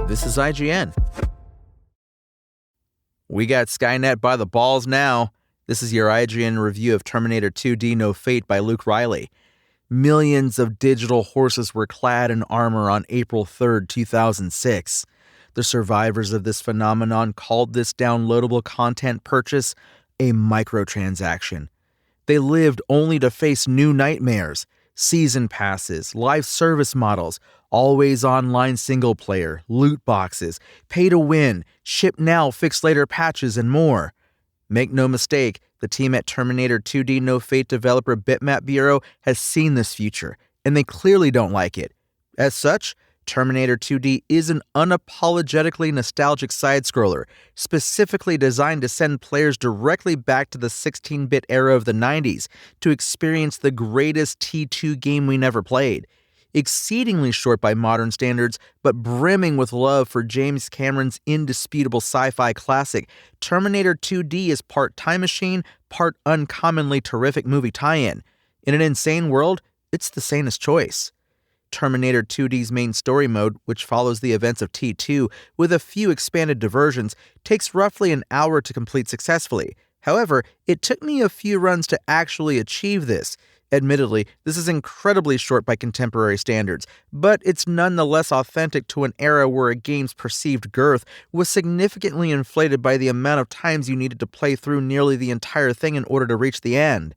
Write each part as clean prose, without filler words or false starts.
This is IGN. We got Skynet by the balls now. This is your IGN review of Terminator 2D No Fate by Luke Riley. Millions of digital horses were clad in armor on April 3rd, 2006. The survivors of this phenomenon called this downloadable content purchase a microtransaction. They lived only to face new nightmares, season passes, live service models, always online single player, loot boxes, pay to win, ship now, fix later patches, and more. Make no mistake, the team at Terminator 2D No Fate developer Bitmap Bureau has seen this future, and they clearly don't like it. As such, Terminator 2D is an unapologetically nostalgic side-scroller, specifically designed to send players directly back to the 16-bit era of the 90s to experience the greatest T2 game we never played. Exceedingly short by modern standards, but brimming with love for James Cameron's indisputable sci-fi classic, Terminator 2D is part time machine, part uncommonly terrific movie tie-in. In an insane world, it's the sanest choice. Terminator 2D's main story mode, which follows the events of T2 with a few expanded diversions, takes roughly an hour to complete successfully. However, it took me a few runs to actually achieve this. Admittedly, this is incredibly short by contemporary standards, but it's nonetheless authentic to an era where a game's perceived girth was significantly inflated by the amount of times you needed to play through nearly the entire thing in order to reach the end.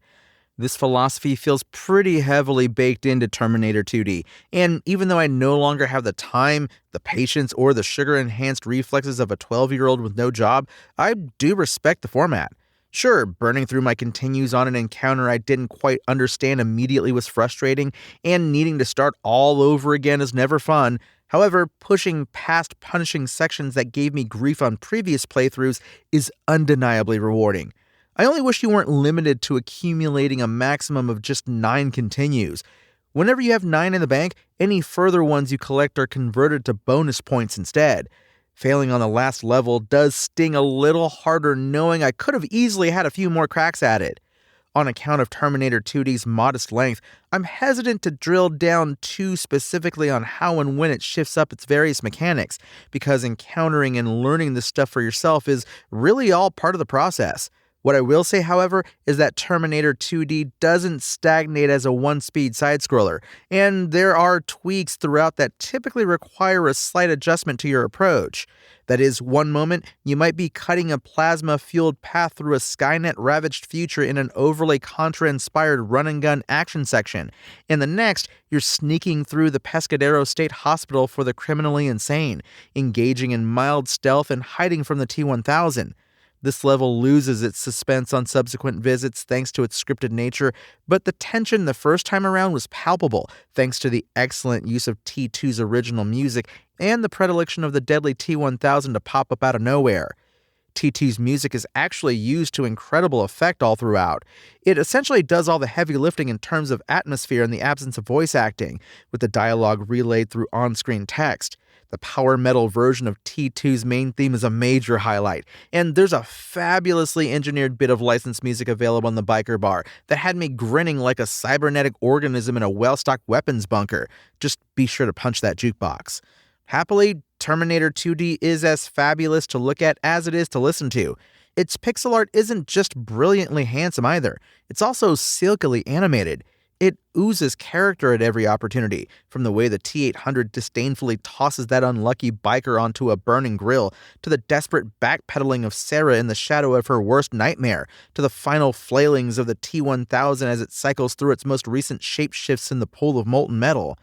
This philosophy feels pretty heavily baked into Terminator 2D, and even though I no longer have the time, the patience, or the sugar-enhanced reflexes of a 12-year-old with no job, I do respect the format. Sure, burning through my continues on an encounter I didn't quite understand immediately was frustrating, and needing to start all over again is never fun. However, pushing past punishing sections that gave me grief on previous playthroughs is undeniably rewarding. I only wish you weren't limited to accumulating a maximum of just 9 continues. Whenever you have 9 in the bank, any further ones you collect are converted to bonus points instead. Failing on the last level does sting a little harder knowing I could have easily had a few more cracks at it. On account of Terminator 2D's modest length, I'm hesitant to drill down too specifically on how and when it shifts up its various mechanics, because encountering and learning this stuff for yourself is really all part of the process. What I will say, however, is that Terminator 2D doesn't stagnate as a one-speed side-scroller, and there are tweaks throughout that typically require a slight adjustment to your approach. That is, one moment, you might be cutting a plasma-fueled path through a Skynet-ravaged future in an overly Contra-inspired run-and-gun action section, and the next, you're sneaking through the Pescadero State Hospital for the criminally insane, engaging in mild stealth and hiding from the T-1000. This level loses its suspense on subsequent visits thanks to its scripted nature, but the tension the first time around was palpable thanks to the excellent use of T2's original music and the predilection of the deadly T-1000 to pop up out of nowhere. T2's music is actually used to incredible effect all throughout. It essentially does all the heavy lifting in terms of atmosphere in the absence of voice acting, with the dialogue relayed through on-screen text. The power metal version of T2's main theme is a major highlight, and there's a fabulously engineered bit of licensed music available in the biker bar that had me grinning like a cybernetic organism in a well-stocked weapons bunker. Just be sure to punch that jukebox. Happily, Terminator 2D is as fabulous to look at as it is to listen to. Its pixel art isn't just brilliantly handsome either, it's also silkily animated. It oozes character at every opportunity, from the way the T-800 disdainfully tosses that unlucky biker onto a burning grill, to the desperate backpedaling of Sarah in the shadow of her worst nightmare, to the final flailings of the T-1000 as it cycles through its most recent shapeshifts in the pool of molten metal.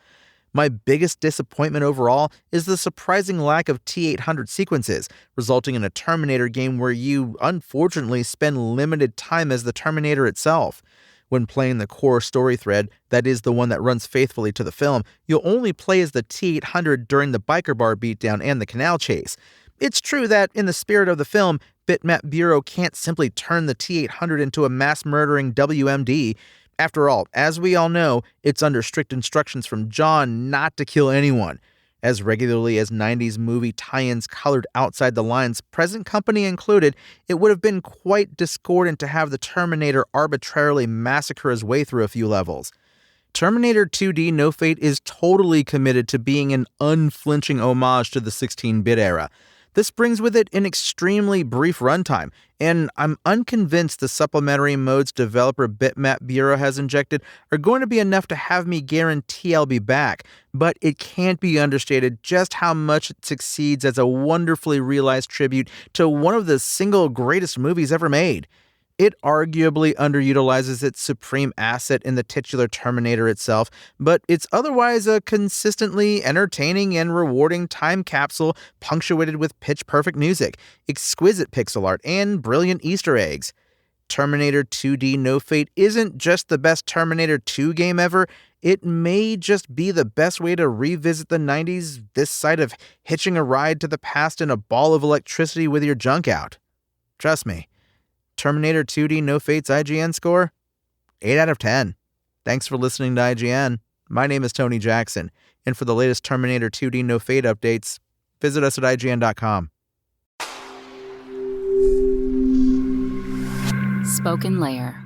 My biggest disappointment overall is the surprising lack of T-800 sequences, resulting in a Terminator game where you, unfortunately, spend limited time as the Terminator itself. When playing the core story thread, that is the one that runs faithfully to the film, you'll only play as the T-800 during the biker bar beatdown and the canal chase. It's true that, in the spirit of the film, Bitmap Bureau can't simply turn the T-800 into a mass-murdering WMD. After all, as we all know, it's under strict instructions from John not to kill anyone. As regularly as 90s movie tie-ins colored outside the lines, present company included, it would have been quite discordant to have the Terminator arbitrarily massacre his way through a few levels. Terminator 2D No Fate is totally committed to being an unflinching homage to the 16-bit era. This brings with it an extremely brief runtime, and I'm unconvinced the supplementary modes developer Bitmap Bureau has injected are going to be enough to have me guarantee I'll be back, but it can't be understated just how much it succeeds as a wonderfully realized tribute to one of the single greatest movies ever made. It arguably underutilizes its supreme asset in the titular Terminator itself, but it's otherwise a consistently entertaining and rewarding time capsule punctuated with pitch-perfect music, exquisite pixel art, and brilliant Easter eggs. Terminator 2D No Fate isn't just the best Terminator 2 game ever, it may just be the best way to revisit the 90s this side of hitching a ride to the past in a ball of electricity with your junk out. Trust me. Terminator 2D No Fate's IGN score? 8 out of 10. Thanks for listening to IGN. My name is Tony Jackson, and for the latest Terminator 2D No Fate updates, visit us at IGN.com. Spoken Layer.